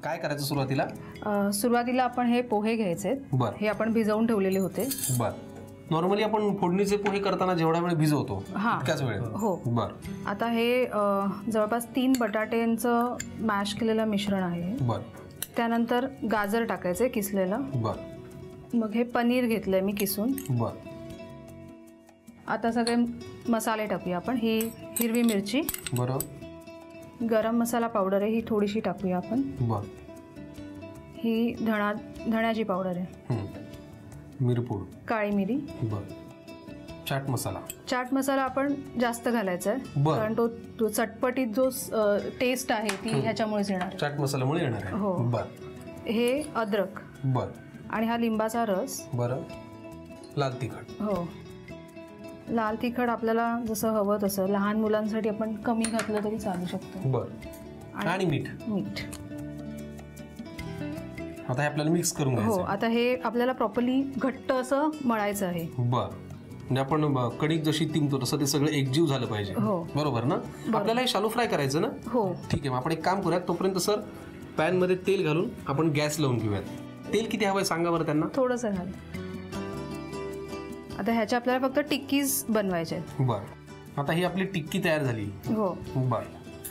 काय करायचं सुरुवातीला? सुरुवातीला आपण हे पोहे घ्यायचे. हे आपण भिजवून ठेवलेले होते. नॉर्मली आपण फोडणीचे पोहे करताना जेवढा वेळ भिजवतो तितक्याच वेळ. हो. आता हे जवळपास 3 बटाट्यांचं मॅश केलेलं मिश्रण आहे. त्यानंतर गाजर टाकायचे किसलेलं. मग हे पनीर घेतलंय मी किसून. आता सगळे मसाले टाकूया आपण. ही हिरवी मिरची, गरम मसाला पावडर आहे, ही थोडीशी टाकूया आपण. ही धण्याची पावडर आहे, मिरपूड, काळी मिरी, चाट मसाला आपण जास्त घालायचा आहे कारण तो चटपटीत जो टेस्ट आहे ती ह्याच्यामुळेच येणार, चाट मसाल्यामुळे येणार आहे. हो. हे अद्रक आणि हा लिंबाचा रस. लाल तिखट. हो, लाल तिखट आपल्याला जसं हवं तसं. लहान मुलांसाठी आपण कमी घातलं तरी चालू शकतो. आणि मीठ. आता हे आपल्याला मिक्स करून घ्यायचं. हो, आता हे आपल्याला प्रॉपरली घट्ट असं मळायचं आहे. म्हणजे आपण कणिक जशी तिंबतो तसं ते सगळं एकजीव झालं पाहिजे. बरोबर ना? आपल्याला हे शालो फ्राय करायचं ना? हो. ठीक आहे, मग आपण एक काम करूयात. तोपर्यंत सर पॅन मध्ये तेल घालून आपण गॅस लावून घेऊयात. तेल किती हवंय सांगा बरं त्यांना. थोडंसं घाल. आता ह्याच्या आपल्याला फक्त टिक्कीज बनवायचे. आता ही आपली टिक्की तयार झाली. हो.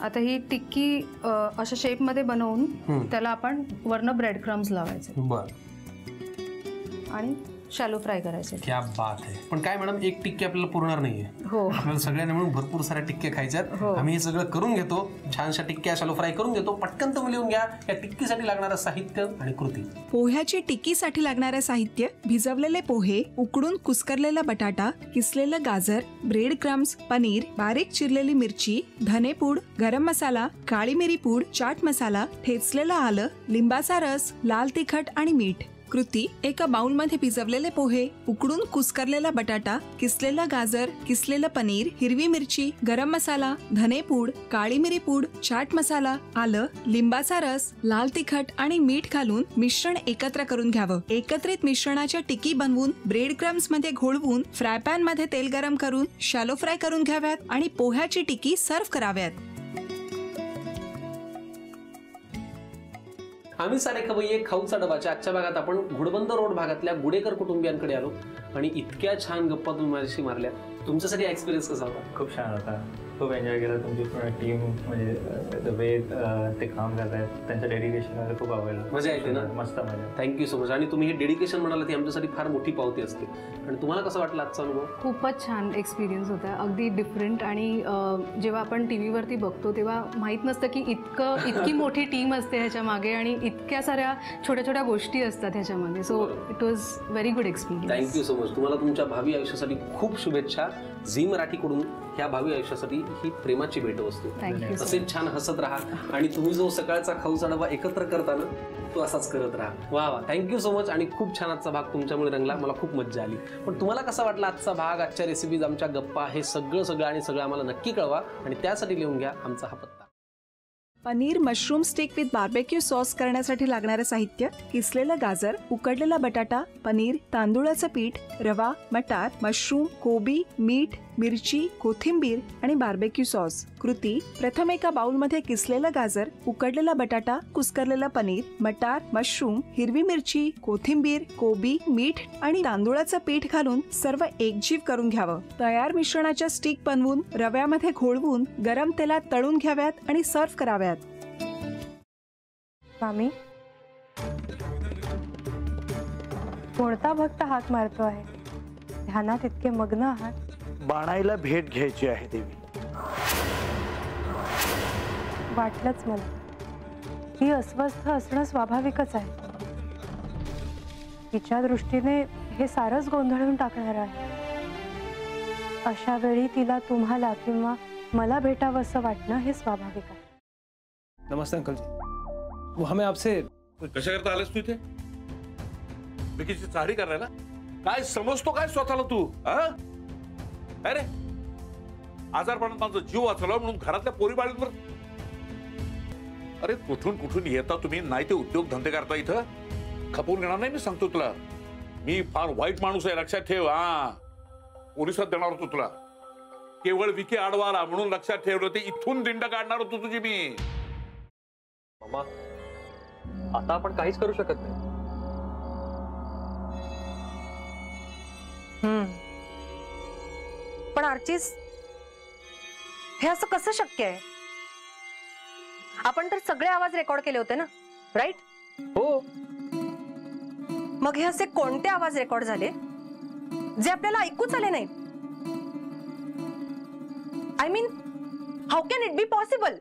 आता ही टिक्की अशा शेप मध्ये बनवून त्याला आपण वरनं ब्रेड क्रम्स लावायचे आणि शॅलो फ्राय करायचे. क्या बात आहे. पण काय मॅडम, एक टिक्की आपल्याला पुरणार नाहीये. हो, आपल्याला सगळ्यांना मिळून भरपूर साऱ्या टिक्क्या खायच्यात. आम्ही हे सगळं करून घेतो. छानशा टिक्क्या शॅलो फ्राय करून घेतो. पटकन तुम्ही लिहून घ्या या टिक्कीसाठी लागणारं साहित्य आणि कृती. पोह्याची टिक्कीसाठी लागणारं साहित्य: भिजवलेले पोहे, उकडून कुस्करलेला बटाटा, किसलेलं गाजर, ब्रेड क्रम्स, पनीर, बारीक चिरलेली मिरची, धनेपूड, गरम मसाला, काळी मिरी पूड, चाट मसाला, ठेचलेलं आलं, लिंबाचा रस, लाल तिखट आणि मीठ. कृती: एका बाउलमध्ये भिजवलेले पोहे, उकडून कुस्करलेला बटाटा, किसलेलं गाजर, किसलेलं पनीर, हिरवी मिरची, गरम मसाला, धनेपूड, काळी मिरी पूड, चाट मसाला, आलं, लिंबाचा रस, लाल तिखट आणि मीठ घालून मिश्रण एकत्र करून घ्यावं. एकत्रित मिश्रणाच्या टिक्की बनवून ब्रेड क्रम्स मध्ये घोळवून फ्राय पॅन मध्ये तेल गरम करून शॅलो फ्राय करून घ्याव्यात आणि पोह्याची टिक्की सर्व्ह कराव्यात. आम्ही सारे खवय्ये खाऊचा डबाच्या आजच्या भागात आपण घोडबंदर रोड भागातल्या गुडेकर कुटुंबियांकडे आलो आणि इतक्या छान गप्पा तुम्ही माझ्याशी मारल्या. तुमच्यासाठी एक्सपिरियन्स कसा होता? खूप छान होता. खूप एन्जॉय केला. तुमची पूर्ण टीम, म्हणजे द वे ते काम करत आहेत, त्यांचं डेडिकेशन मला खूप आवडलं. मजा येते ना? मस्त मजा. Thank you so much. आणि तुम्ही हे डेडिकेशन म्हणाला ती आमच्यासाठी फार मोठी पावती असते. आणि तुम्हाला कसं वाटलं आजचा अनुभव? खूपच छान एक्सपिरियन्स होता, अगदी डिफरंट. आणि जेव्हा आपण टी व्हीवरती बघतो तेव्हा माहीत नसतं की इतकी मोठी टीम असते ह्याच्या मागे आणि इतक्या साऱ्या छोट्या छोट्या गोष्टी असतात ह्याच्यामध्ये. So it was very good experience. Thank you so much. तुम्हाला तुमच्या भावी आयुष्यासाठी खूप शुभेच्छा. झी मराठीकडून ह्या भावी आयुष्यासाठी ही प्रेमाची भेटवस्तू. असेच छान हसत राहा आणि तुम्ही जो सकाळचा खाऊचा डबा एकत्र करताना तो असाच करत राहा. वा वा, थँक्यू सो मच. आणि खूप छान आजचा भाग तुमच्यामुळे रंगला. मला खूप मज्जा आली. पण तुम्हाला कसा वाटला आजचा भाग, आजच्या रेसिपीज, आमच्या गप्पा, हे सगळं आणि सगळं आम्हाला नक्की कळवा. आणि त्यासाठी लिहून घ्या आमचा हा पत्ता. Paneer mushroom stick with barbecue sauce करण्यासाठी लागणारं साहित्य: किसलेलं गाजर, उकडलेला बटाटा, पनीर, तांदूळाचं पीठ, रवा, मटार, मशरूम, कोबी, मीठ, मिरची, कोथिंबीर आणि बार्बेक्यू सॉस. कृती: प्रथम एका बाउलमध्ये किसलेलं गाजर, उकडलेला बटाटा, कुस्करलेलं पनीर, मटार, मशरूम, हिरवी मिरची, कोथिंबीर, कोबी, मीठ आणि तांदूळाचं पीठ घालून सर्व एकजीव करून घ्यावं. तयार मिश्रणाच्या स्टिक बनवून रव्यामध्ये घोळवून गरम तेलात तळून घ्याव्यात आणि सर्व्ह कराव्यात. मामी, कोणता भक्त हाक मारतो आहे? ध्यानात इतके मग्न आहात. बाणाईला भेट घ्यायची आहे देवी. वाटलंच मला. ही अस्वस्थ असणं स्वाभाविकच आहे. तिच्या दृष्टीने हे सारंच गोंधळून टाकणार आहे. अशा वेळी तिला तुम्हाला किंवा मला भेटावं असं वाटणं हे स्वाभाविक आहे. नमस्ते अंकल जी. वो हमें आपसे कशा करता आलेस तू इथे? विकीची चाळी करायला? काय समजतो काय स्वतःला तू? अरे आजारपणात माझा जीव वाचला म्हणून घरातल्या पोरी बाळींवर. अरे कुठून येता तुम्ही? नाही ते उद्योग धंदे करता इथं. खपवून घेणार नाही मी सांगतो तुला. मी फार वाईट माणूस आहे, लक्षात ठेव. पोलिसात देणार होतो तुला. केवळ विकी आडवा आला म्हणून लक्षात ठेवलं. ते इथून दिंड काढणार होतो तुझी मी. मामा, आता आपण काहीच करू शकत नाही. पण आर्चिस, हे असं कसं शक्य आहे? आपण तर सगळे आवाज रेकॉर्ड केले होते ना, राईट? हो. मग हे असे कोणते आवाज रेकॉर्ड झाले जे आपल्याला ऐकूच आले नाही? I mean, how can it be possible?